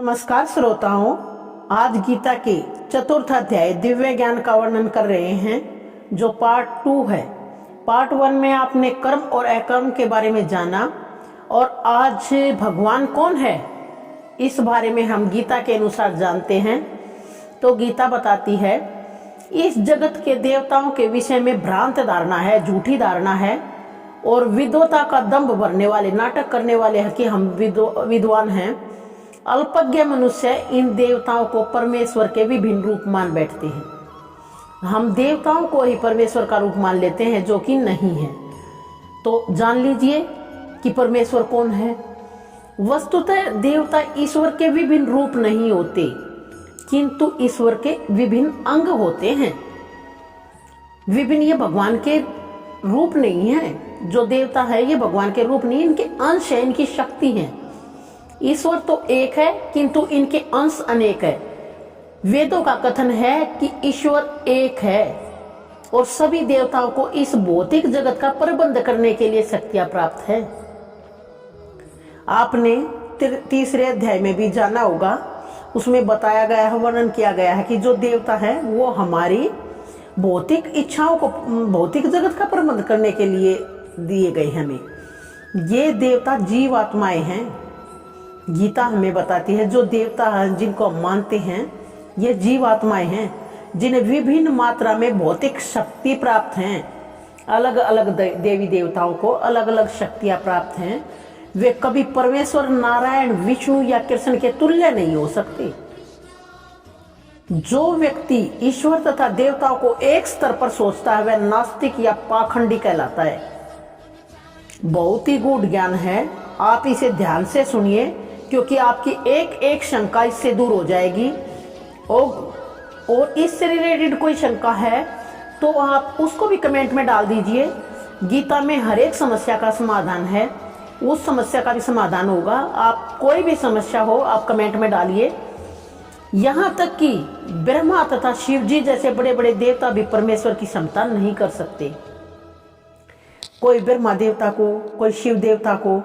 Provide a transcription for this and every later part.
नमस्कार श्रोताओं, आज गीता के चतुर्थ अध्याय दिव्य ज्ञान का वर्णन कर रहे हैं, जो पार्ट 2 है। पार्ट 1 में आपने कर्म और अकर्म के बारे में जाना और आज भगवान कौन है इस बारे में हम गीता के अनुसार जानते हैं। तो गीता बताती है, इस जगत के देवताओं के विषय में भ्रांत धारणा है, झूठी धारणा है और विद्वता का दंभ भरने वाले नाटक करने वाले हैं कि हम विद्वान हैं। अल्पज्ञ मनुष्य इन देवताओं को परमेश्वर के विभिन्न रूप मान बैठते हैं। हम देवताओं को ही परमेश्वर का रूप मान लेते हैं, जो कि नहीं है। तो जान लीजिए कि परमेश्वर कौन है। वस्तुतः देवता ईश्वर के विभिन्न रूप नहीं होते, किंतु ईश्वर के विभिन्न अंग होते हैं। विभिन्न ये भगवान के रूप नहीं है। जो देवता है ये भगवान के रूप नहीं, इनके अंश है, इनकी शक्ति है। ईश्वर तो एक है, किंतु इनके अंश अनेक है। वेदों का कथन है कि ईश्वर एक है और सभी देवताओं को इस भौतिक जगत का प्रबंध करने के लिए शक्तियां प्राप्त है। आपने तीसरे अध्याय में भी जाना होगा, उसमें बताया गया है, वर्णन किया गया है कि जो देवता है वो हमारी भौतिक इच्छाओं को भौतिक जगत का प्रबंध करने के लिए दिए गए हैं हमें। ये देवता जीवात्माएं हैं। गीता हमें बताती है जो देवता हैं जिनको हम मानते हैं ये जीवात्माएं हैं, जिन्हें विभिन्न मात्रा में भौतिक शक्ति प्राप्त हैं। अलग अलग देवी देवताओं को अलग अलग शक्तियां प्राप्त हैं। वे कभी परमेश्वर नारायण, विष्णु या कृष्ण के तुल्य नहीं हो सकते। जो व्यक्ति ईश्वर तथा देवताओं को एक स्तर पर सोचता है वह नास्तिक या पाखंडी कहलाता है। बहुत ही गूढ़ ज्ञान है, आप इसे ध्यान से सुनिए, क्योंकि आपकी एक एक शंका इससे दूर हो जाएगी। और इससे रिलेटेड कोई शंका है तो आप उसको भी कमेंट में डाल दीजिए। गीता में हर एक समस्या का समाधान है, उस समस्या का भी समाधान होगा। आप कोई भी समस्या हो आप कमेंट में डालिए। यहाँ तक कि ब्रह्मा तथा शिव जी जैसे बड़े बड़े देवता भी परमेश्वर की क्षमता नहीं कर सकते। कोई ब्रह्मा देवता को, कोई शिव देवता को,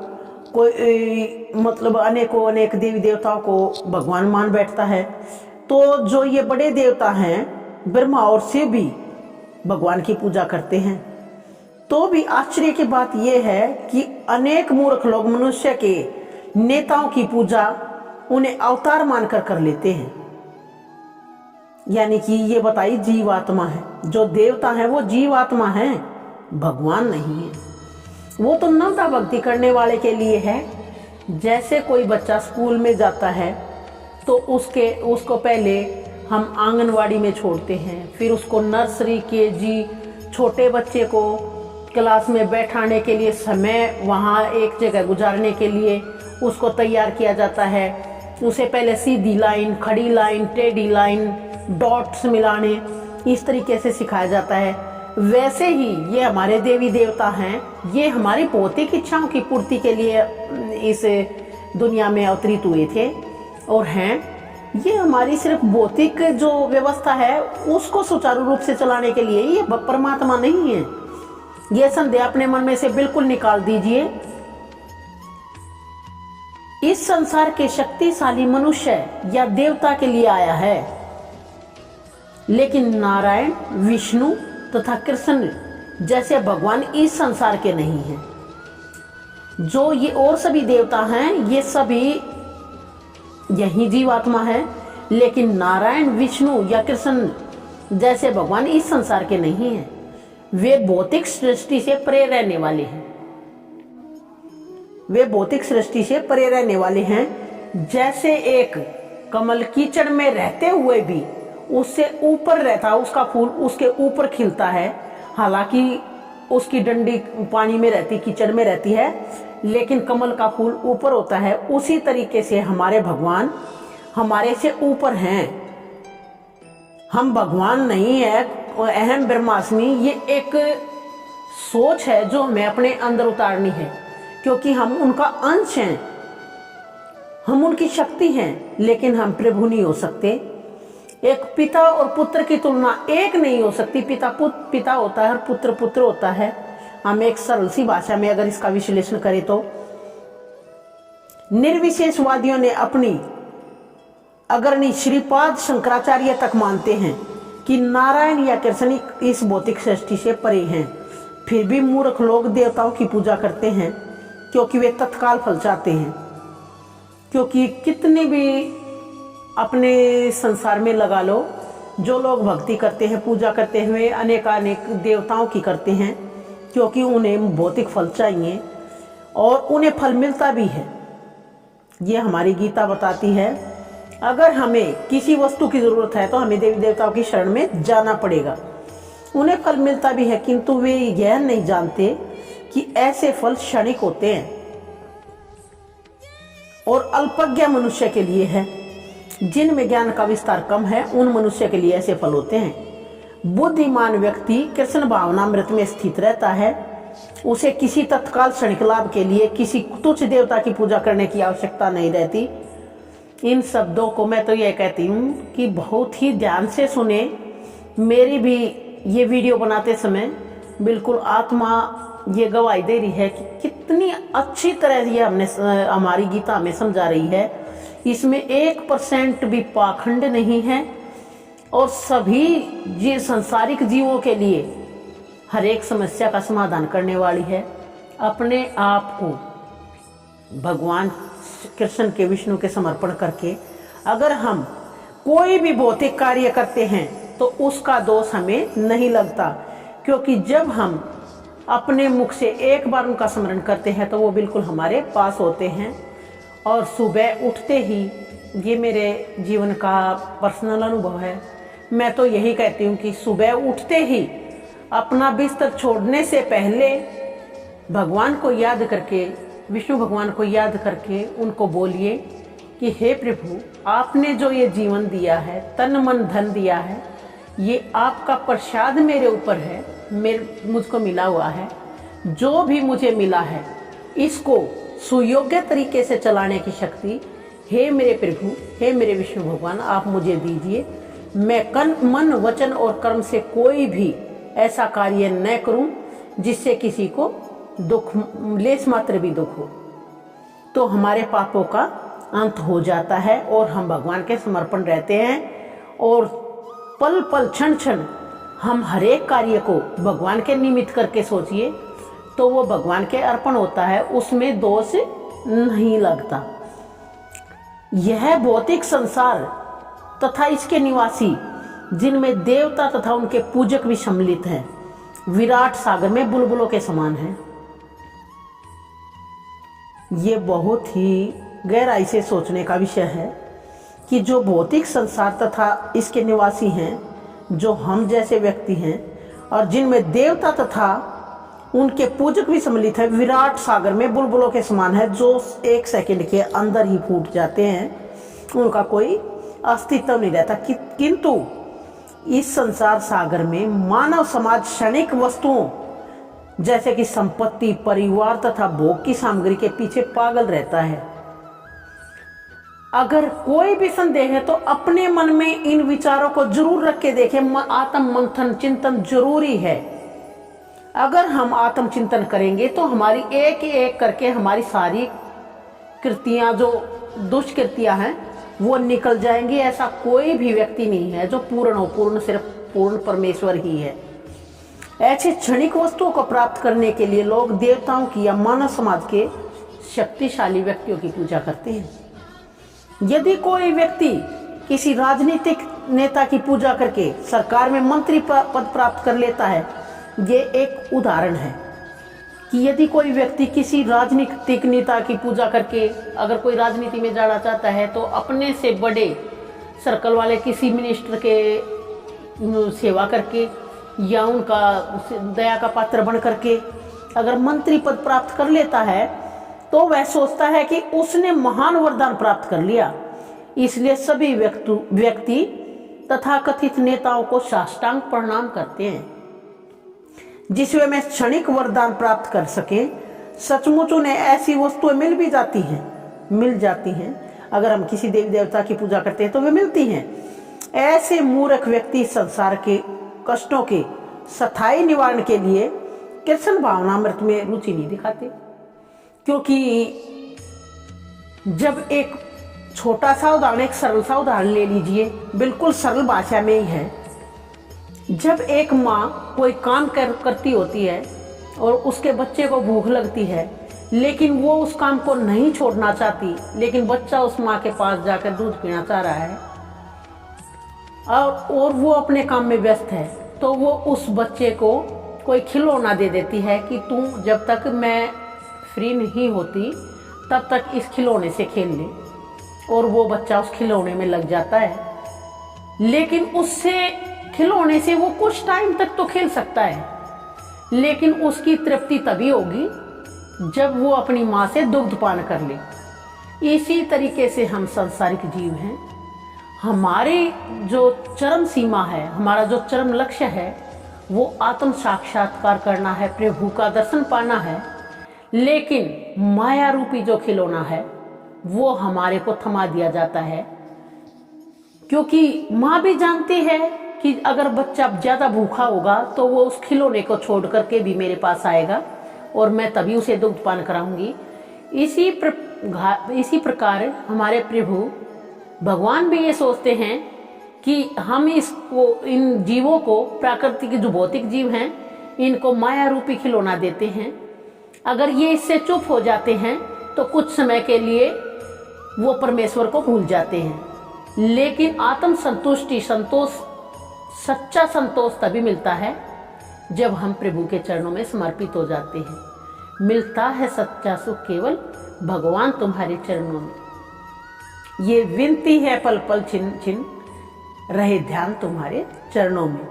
कोई मतलब अनेकों अनेक देवी देवताओं को भगवान मान बैठता है। तो जो ये बड़े देवता हैं ब्रह्मा और शिव भी भगवान की पूजा करते हैं। तो भी आश्चर्य की बात यह है कि अनेक मूर्ख लोग मनुष्य के नेताओं की पूजा उन्हें अवतार मानकर कर लेते हैं। यानी कि ये बताइए जीवात्मा है, जो देवता है वो जीवात्मा है, भगवान नहीं है। वो तो नम्रता भक्ति करने वाले के लिए है। जैसे कोई बच्चा स्कूल में जाता है तो उसको पहले हम आंगनवाड़ी में छोड़ते हैं, फिर उसको नर्सरी, केजी, छोटे बच्चे को क्लास में बैठाने के लिए, समय वहाँ एक जगह गुजारने के लिए उसको तैयार किया जाता है। उसे पहले सीधी लाइन, खड़ी लाइन, टेढ़ी लाइन, डॉट्स मिलाने, इस तरीके से सिखाया जाता है। वैसे ही ये हमारे देवी देवता हैं, ये हमारी भौतिक इच्छाओं की पूर्ति के लिए इस दुनिया में अवतरित हुए थे और हैं। ये हमारी सिर्फ भौतिक जो व्यवस्था है उसको सुचारू रूप से चलाने के लिए, ये परमात्मा नहीं है। ये संदेह अपने मन में से बिल्कुल निकाल दीजिए। इस संसार के शक्तिशाली मनुष्य या देवता के लिए आया है, लेकिन नारायण, विष्णु तथा कृष्ण जैसे भगवान इस संसार के नहीं हैं। जो ये और सभी देवता हैं ये सभी यही जीवात्मा है, लेकिन नारायण, विष्णु या कृष्ण जैसे भगवान इस संसार के नहीं हैं। वे भौतिक सृष्टि से परे रहने वाले हैं। वे भौतिक सृष्टि से परे रहने वाले हैं। जैसे एक कमल कीचड़ में रहते हुए भी उससे ऊपर रहता है, उसका फूल उसके ऊपर खिलता है, हालांकि उसकी डंडी पानी में रहती, कीचड़ में रहती है, लेकिन कमल का फूल ऊपर होता है। उसी तरीके से हमारे भगवान हमारे से ऊपर हैं। हम भगवान नहीं है, अहम ब्रह्मास्मि, ये एक सोच है जो हमें अपने अंदर उतारनी है, क्योंकि हम उनका अंश हैं, हम उनकी शक्ति हैं, लेकिन हम प्रभु नहीं हो सकते। एक पिता और पुत्र की तुलना एक नहीं हो सकती। पिता पिता होता है और पुत्र पुत्र होता है। हम एक सरल सी भाषा में अगर इसका विश्लेषण करें तो निर्विशेषवादियों ने अपनी अगर नहीं श्रीपाद शंकराचार्य तक मानते हैं कि नारायण या कृष्ण इस भौतिक सृष्टि से परे हैं, फिर भी मूर्ख लोग देवताओं की पूजा करते हैं क्योंकि वे तत्काल फल चाहते हैं। क्योंकि कितने भी अपने संसार में लगा लो, जो लोग भक्ति करते हैं, पूजा करते हुए अनेकानेक देवताओं की करते हैं क्योंकि उन्हें भौतिक फल चाहिए और उन्हें फल मिलता भी है। ये हमारी गीता बताती है, अगर हमें किसी वस्तु की ज़रूरत है तो हमें देवी देवताओं की शरण में जाना पड़ेगा। उन्हें फल मिलता भी है, किंतु वे यह नहीं जानते कि ऐसे फल क्षणिक होते हैं और अल्पज्ञ मनुष्य के लिए है। जिनमें ज्ञान का विस्तार कम है उन मनुष्य के लिए ऐसे फल होते हैं। बुद्धिमान व्यक्ति कृष्ण भावनामृत में स्थित रहता है, उसे किसी तत्काल क्षणिक लाभ के लिए किसी तुच्छ देवता की पूजा करने की आवश्यकता नहीं रहती। इन शब्दों को मैं तो यह कहती हूँ कि बहुत ही ध्यान से सुने। मेरी भी ये वीडियो बनाते समय बिल्कुल आत्मा ये गवाही दे रही है कि कितनी अच्छी तरह ये हमारी गीता हमें समझा रही है। इसमें 1% भी पाखंड नहीं है और सभी ये सांसारिक जीवों के लिए हर एक समस्या का समाधान करने वाली है। अपने आप को भगवान कृष्ण के, विष्णु के समर्पण करके अगर हम कोई भी भौतिक कार्य करते हैं तो उसका दोष हमें नहीं लगता, क्योंकि जब हम अपने मुख से एक बार उनका स्मरण करते हैं तो वो बिल्कुल हमारे पास होते हैं। और सुबह उठते ही, ये मेरे जीवन का पर्सनल अनुभव है, मैं तो यही कहती हूँ कि सुबह उठते ही अपना बिस्तर छोड़ने से पहले भगवान को याद करके, विष्णु भगवान को याद करके उनको बोलिए कि हे प्रभु, आपने जो ये जीवन दिया है, तन मन धन दिया है, ये आपका प्रसाद मेरे ऊपर है, मुझको मिला हुआ है। जो भी मुझे मिला है इसको सुयोग्य तरीके से चलाने की शक्ति हे मेरे प्रभु, हे मेरे विष्णु भगवान, आप मुझे दीजिए। मैं मन वचन और कर्म से कोई भी ऐसा कार्य न करूं जिससे किसी को दुख, लेस मात्र भी दुख हो। तो हमारे पापों का अंत हो जाता है और हम भगवान के समर्पण रहते हैं। और पल पल क्षण क्षण हम हर एक कार्य को भगवान के निमित्त करके सोचिए तो वो भगवान के अर्पण होता है, उसमें दोष नहीं लगता। यह भौतिक संसार तथा इसके निवासी, जिनमें देवता तथा उनके पूजक भी सम्मिलित हैं, विराट सागर में बुलबुलों के समान हैं। ये बहुत ही गहराई से सोचने का विषय है कि जो भौतिक संसार तथा इसके निवासी हैं, जो हम जैसे व्यक्ति हैं और जिनमें देवता तथा उनके पूजक भी सम्मिलित है, विराट सागर में बुलबुलों के समान है, जो 1 सेकंड के अंदर ही फूट जाते हैं, उनका कोई अस्तित्व नहीं रहता। किंतु इस संसार सागर में मानव समाज क्षणिक वस्तुओं जैसे कि संपत्ति, परिवार तथा भोग की सामग्री के पीछे पागल रहता है। अगर कोई भी संदेह है तो अपने मन में इन विचारों को जरूर रख के देखें। आत्म मंथन, चिंतन जरूरी है। अगर हम आत्म चिंतन करेंगे तो हमारी एक एक करके हमारी सारी कृतियां, जो दुष्कृतियां हैं, वो निकल जाएंगी। ऐसा कोई भी व्यक्ति नहीं है जो पूर्ण हो। पूर्ण सिर्फ पूर्ण परमेश्वर ही है। ऐसे क्षणिक वस्तुओं को प्राप्त करने के लिए लोग देवताओं की या मानव समाज के शक्तिशाली व्यक्तियों की पूजा करते हैं। यदि कोई व्यक्ति किसी राजनीतिक नेता की पूजा करके सरकार में मंत्री पद प्राप्त कर लेता है, ये एक उदाहरण है कि यदि कोई व्यक्ति किसी राजनीतिक नेता की पूजा करके अगर कोई राजनीति में जाना चाहता है तो अपने से बड़े सर्कल वाले किसी मिनिस्टर के सेवा करके या उनका दया का पात्र बन करके अगर मंत्री पद प्राप्त कर लेता है तो वह सोचता है कि उसने महान वरदान प्राप्त कर लिया। इसलिए सभी व्यक्ति तथा कथित नेताओं को साष्टांग प्रणाम करते हैं, जिसमें में क्षणिक वरदान प्राप्त कर सके। सचमुच उन्हें ऐसी वस्तुएं मिल जाती हैं। अगर हम किसी देवी देवता की पूजा करते हैं तो वे मिलती हैं। ऐसे मूर्ख व्यक्ति संसार के कष्टों के स्थायी निवारण के लिए कृष्ण भावनामृत में रुचि नहीं दिखाते, क्योंकि जब एक छोटा सा उदाहरण, एक सरल सा उदाहरण ले लीजिए, बिल्कुल सरल भाषा में ही है। जब एक माँ कोई काम करती होती है और उसके बच्चे को भूख लगती है, लेकिन वो उस काम को नहीं छोड़ना चाहती, लेकिन बच्चा उस माँ के पास जाकर दूध पीना चाह रहा है और वो अपने काम में व्यस्त है, तो वो उस बच्चे को कोई खिलौना दे देती है कि तू जब तक मैं फ्री नहीं होती तब तक इस खिलौने से खेल ले, और वो बच्चा उस खिलौने में लग जाता है। लेकिन उससे खिलौने से वो कुछ टाइम तक तो खेल सकता है, लेकिन उसकी तृप्ति तभी होगी जब वो अपनी माँ से दुग्ध पान कर ले। इसी तरीके से हम सांसारिक जीव हैं। हमारी जो चरम सीमा है, हमारा जो चरम लक्ष्य है, वो आत्म साक्षात्कार करना है, प्रभु का दर्शन पाना है। लेकिन माया रूपी जो खिलौना है वो हमारे को थमा दिया जाता है, क्योंकि माँ भी जानती है कि अगर बच्चा ज्यादा भूखा होगा तो वो उस खिलौने को छोड़ करके भी मेरे पास आएगा और मैं तभी उसे दुग्ध पान कराऊंगी। इसी प्रकार हमारे प्रभु भगवान भी ये सोचते हैं कि हम इन जीवों को, प्राकृतिक जो भौतिक जीव हैं, इनको माया रूपी खिलौना देते हैं। अगर ये इससे चुप हो जाते हैं तो कुछ समय के लिए वो परमेश्वर को भूल जाते हैं। लेकिन आत्म संतुष्टि, संतोष, सच्चा संतोष तभी मिलता है जब हम प्रभु के चरणों में समर्पित हो जाते हैं। मिलता है सच्चा सुख केवल भगवान तुम्हारे चरणों में। ये विनती है पल पल छिन छिन रहे ध्यान तुम्हारे चरणों में।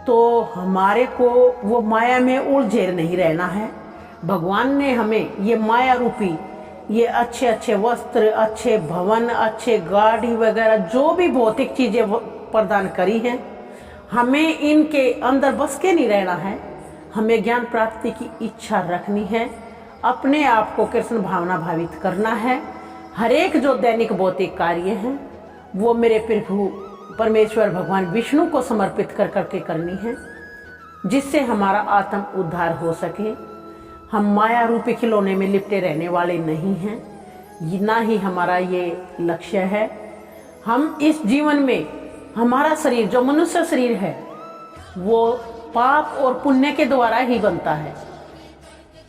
तो हमारे को वो माया में उलझे नहीं रहना है। भगवान ने हमें ये माया रूपी, ये अच्छे अच्छे वस्त्र, अच्छे भवन, अच्छे गाड़ी वगैरह जो भी भौतिक चीजें प्रदान करी हैं, हमें इनके अंदर बस के नहीं रहना है। हमें ज्ञान प्राप्ति की इच्छा रखनी है, अपने आप को कृष्ण भावना भावित करना है। हर एक जो दैनिक भौतिक कार्य हैं वो मेरे प्रभु परमेश्वर भगवान विष्णु को समर्पित कर करके करनी है, जिससे हमारा आत्म उद्धार हो सके। हम माया रूपी खिलौने में लिपटे रहने वाले नहीं हैं, ना ही हमारा ये लक्ष्य है। हम इस जीवन में, हमारा शरीर जो मनुष्य शरीर है वो पाप और पुण्य के द्वारा ही बनता है।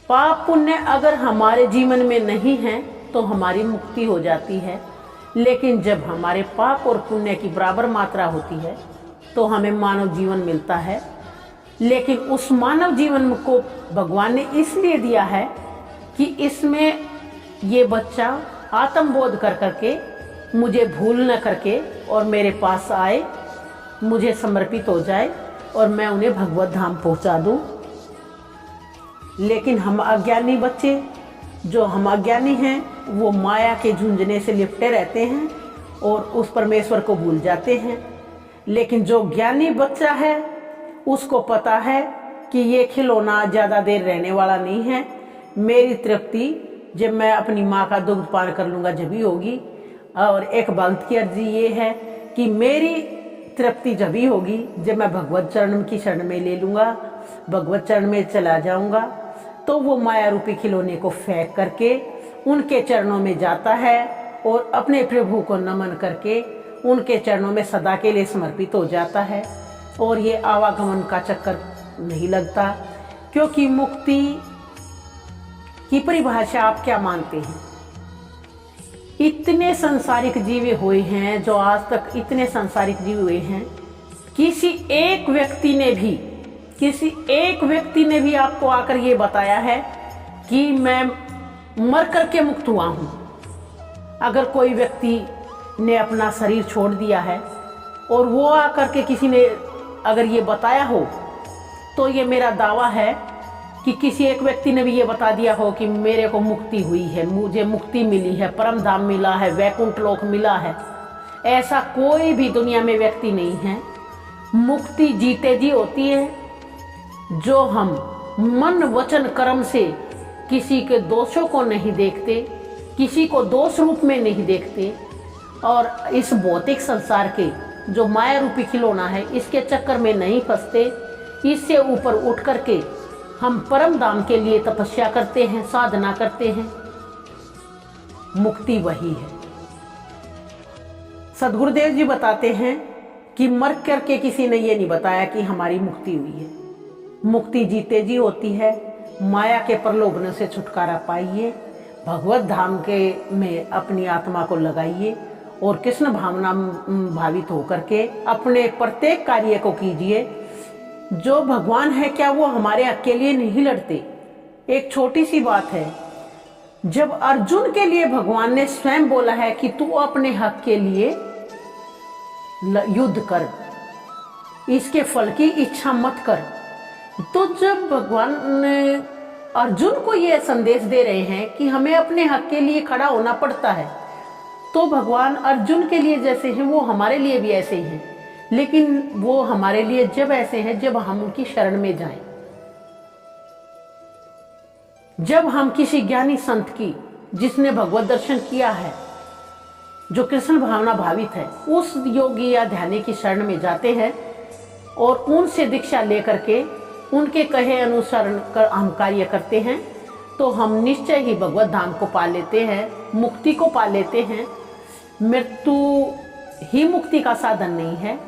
पाप पुण्य अगर हमारे जीवन में नहीं है तो हमारी मुक्ति हो जाती है, लेकिन जब हमारे पाप और पुण्य की बराबर मात्रा होती है तो हमें मानव जीवन मिलता है। लेकिन उस मानव जीवन को भगवान ने इसलिए दिया है कि इसमें ये बच्चा आत्मबोध कर करके, मुझे भूल न करके और मेरे पास आए, मुझे समर्पित हो जाए और मैं उन्हें भगवत धाम पहुंचा दूं। लेकिन हम अज्ञानी बच्चे, जो हम अज्ञानी हैं, वो माया के झुंझने से लिपटे रहते हैं और उस परमेश्वर को भूल जाते हैं। लेकिन जो ज्ञानी बच्चा है उसको पता है कि ये खिलौना ज़्यादा देर रहने वाला नहीं है। मेरी तृप्ति जब मैं अपनी माँ का दुग्ध पान कर लूँगा जब ही होगी। और एक भक्त की अर्जी ये है कि मेरी तृप्ति जब ही होगी जब मैं भगवत चरण की शरण में ले लूँगा, भगवत चरण में चला जाऊँगा। तो वो माया रूपी खिलौने को फेंक करके उनके चरणों में जाता है और अपने प्रभु को नमन करके उनके चरणों में सदा के लिए समर्पित हो जाता है। और ये आवागमन का चक्कर नहीं लगता, क्योंकि मुक्ति की परिभाषा आप क्या मानते हैं? इतने संसारिक जीव हुए हैं, जो आज तक इतने संसारिक जीव हुए हैं, किसी एक व्यक्ति ने भी आपको आकर ये बताया है कि मैं मर करके मुक्त हुआ हूं। अगर कोई व्यक्ति ने अपना शरीर छोड़ दिया है और वो आकर के किसी ने अगर ये बताया हो, तो ये मेरा दावा है कि किसी एक व्यक्ति ने भी ये बता दिया हो कि मेरे को मुक्ति हुई है, मुझे मुक्ति मिली है, परम धाम मिला है, वैकुंठ लोक मिला है। ऐसा कोई भी दुनिया में व्यक्ति नहीं है। मुक्ति जीते जी होती है, जो हम मन वचन कर्म से किसी के दोषों को नहीं देखते, किसी को दोष रूप में नहीं देखते, और इस भौतिक संसार के जो माया रूपी खिलौना है इसके चक्कर में नहीं फंसते। इससे ऊपर उठ करके हम परम धाम के लिए तपस्या करते हैं, साधना करते हैं। मुक्ति वही है। सदगुरुदेव जी बताते हैं कि मर करके किसी ने ये नहीं बताया कि हमारी मुक्ति हुई है। मुक्ति जीते जी होती है। माया के प्रलोभन से छुटकारा पाइए, भगवत धाम के में अपनी आत्मा को लगाइए और कृष्ण भावना भावित होकर के अपने प्रत्येक कार्य को कीजिए। जो भगवान है क्या वो हमारे हक के लिए नहीं लड़ते? एक छोटी सी बात है, जब अर्जुन के लिए भगवान ने स्वयं बोला है कि तू अपने हक के लिए युद्ध कर, इसके फल की इच्छा मत कर, तो जब भगवान अर्जुन को यह संदेश दे रहे हैं कि हमें अपने हक के लिए खड़ा होना पड़ता है, तो भगवान अर्जुन के लिए जैसे हैं वो हमारे लिए भी ऐसे ही हैं। लेकिन वो हमारे लिए जब ऐसे हैं जब हम उनकी शरण में जाएं, जब हम किसी ज्ञानी संत की, जिसने भगवत दर्शन किया है, जो कृष्ण भावना भावित है, उस योगी या ध्यानी की शरण में जाते हैं और उनसे दीक्षा लेकर के उनके कहे अनुसरण कर हम कार्य करते हैं, तो हम निश्चय ही भगवत धाम को पा लेते हैं, मुक्ति को पा लेते हैं। मृत्यु ही मुक्ति का साधन नहीं है।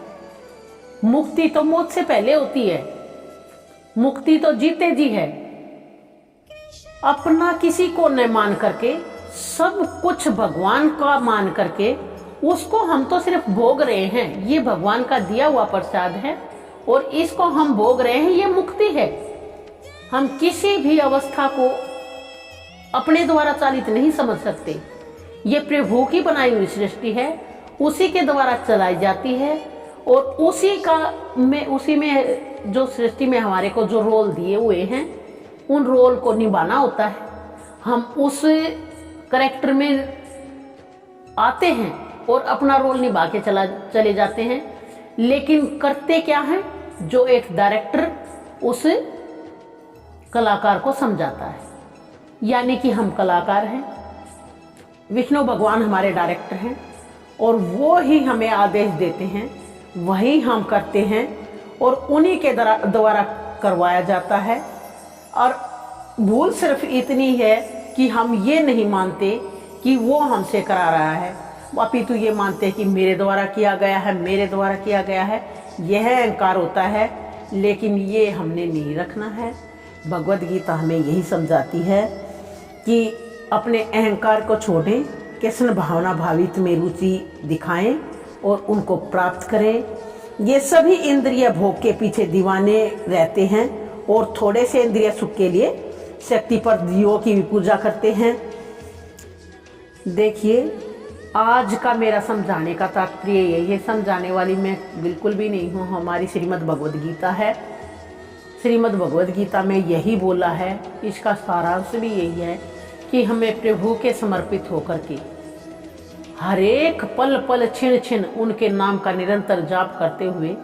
मुक्ति तो मौत से पहले होती है। मुक्ति तो जीते जी है। अपना किसी को न मान करके, सब कुछ भगवान का मान करके, उसको हम तो सिर्फ भोग रहे हैं। ये भगवान का दिया हुआ प्रसाद है और इसको हम भोग रहे हैं, ये मुक्ति है। हम किसी भी अवस्था को अपने द्वारा चालित नहीं समझ सकते। ये प्रभु की बनाई हुई सृष्टि है, उसी के द्वारा चलाई जाती है और उसी में जो सृष्टि में हमारे को जो रोल दिए हुए हैं, उन रोल को निभाना होता है। हम उस कैरेक्टर में आते हैं और अपना रोल निभा के चले जाते हैं। लेकिन करते क्या है? जो एक डायरेक्टर उस कलाकार को समझाता है, यानी कि हम कलाकार हैं, विष्णु भगवान हमारे डायरेक्टर हैं और वो ही हमें आदेश देते हैं, वही हम करते हैं और उन्हीं के द्वारा करवाया जाता है। और भूल सिर्फ इतनी है कि हम ये नहीं मानते कि वो हमसे करा रहा है, अपितु ये मानते हैं कि मेरे द्वारा किया गया है, मेरे द्वारा किया गया है। यह अहंकार होता है, लेकिन ये हमने नहीं रखना है। भगवद गीता हमें यही समझाती है कि अपने अहंकार को छोड़ें, कृष्ण भावना भावित में रुचि दिखाएं और उनको प्राप्त करें। ये सभी इंद्रिय भोग के पीछे दीवाने रहते हैं और थोड़े से इंद्रिय सुख के लिए शक्ति पर जीवों की भी पूजा करते हैं। देखिए, आज का मेरा समझाने का तात्पर्य यही है। समझाने वाली मैं बिल्कुल भी नहीं हूँ। हमारी श्रीमद् भगवद गीता है। श्रीमद् भगवद गीता में यही बोला है, इसका सारांश भी यही है कि हमें प्रभु के समर्पित होकर के हर एक पल पल छिन छिन उनके नाम का निरंतर जाप करते हुए